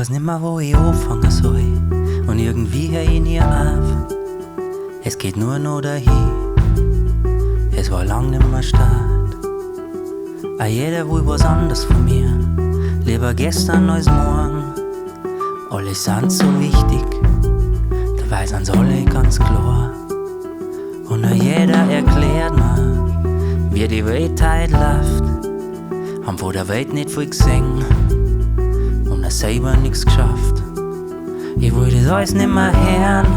weiß nimmer, wo ich anfangen soll. Und irgendwie hör ich nie auf. Es geht nur noch dahin. Es war lang nimmer Start. Auch jeder will was anderes von mir. Lieber gestern als morgen. Alle sind so wichtig. Dabei sind's alle ganz klar. Und auch jeder erklärt mir, wie die Welt heute läuft. Haben von der Welt nicht viel gesehen und auch selber nichts geschafft. Ich will das alles nimmer hören,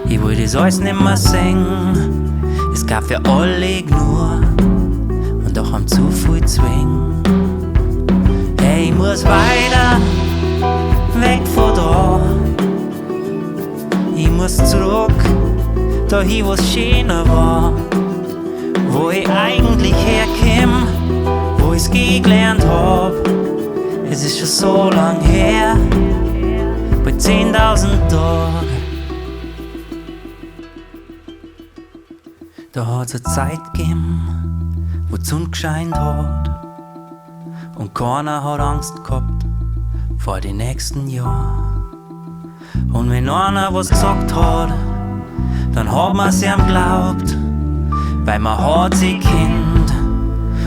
ich will das alles nimmer singen. Es gab für alle nur und doch haben zu viel Zwang. Hey, ich muss weiter, weg von da. Ich muss zurück, dahin wo's schöner war. Wo ich eigentlich herkomm, wo ich's gelernt hab. Es ist schon so lang her, bei 10.000 Tagen. Da hat's eine Zeit gegeben, wo die Sonne gescheint hat. Und keiner hat Angst gehabt vor den nächsten Jahren. Und wenn einer was gesagt hat, dann hat man's ihm geglaubt, weil man hat sie kennt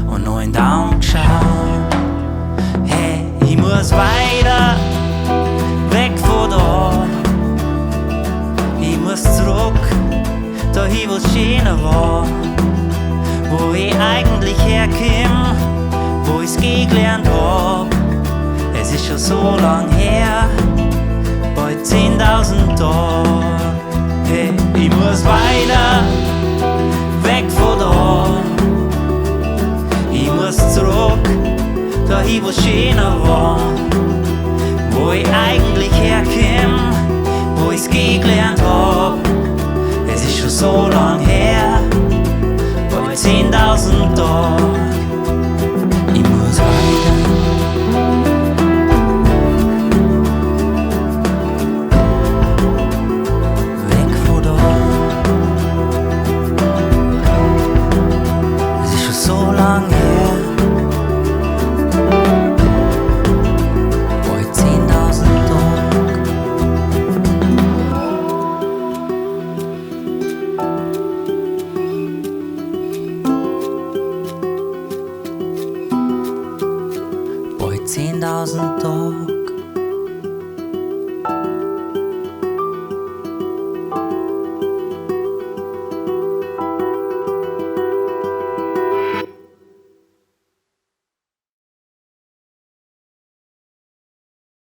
und noch in den Augen geschaut. Hey, ich muss weiter, weg von da. Ich muss zurück, dahin wo's schöner war. Wo ich eigentlich herkomm, wo ich's gelernt hab. Es ist schon so lang her, bald 10.000 Tage. Hey, ich muss weiter, weg von da. Ich muss zurück, dahin wo's schöner war. Wo ich eigentlich herkomm, wo ich's gelernt hab. Es ist schon so lang her, bald 10.000 Tage. Ich muss weiter. Bald 10.000 Tage.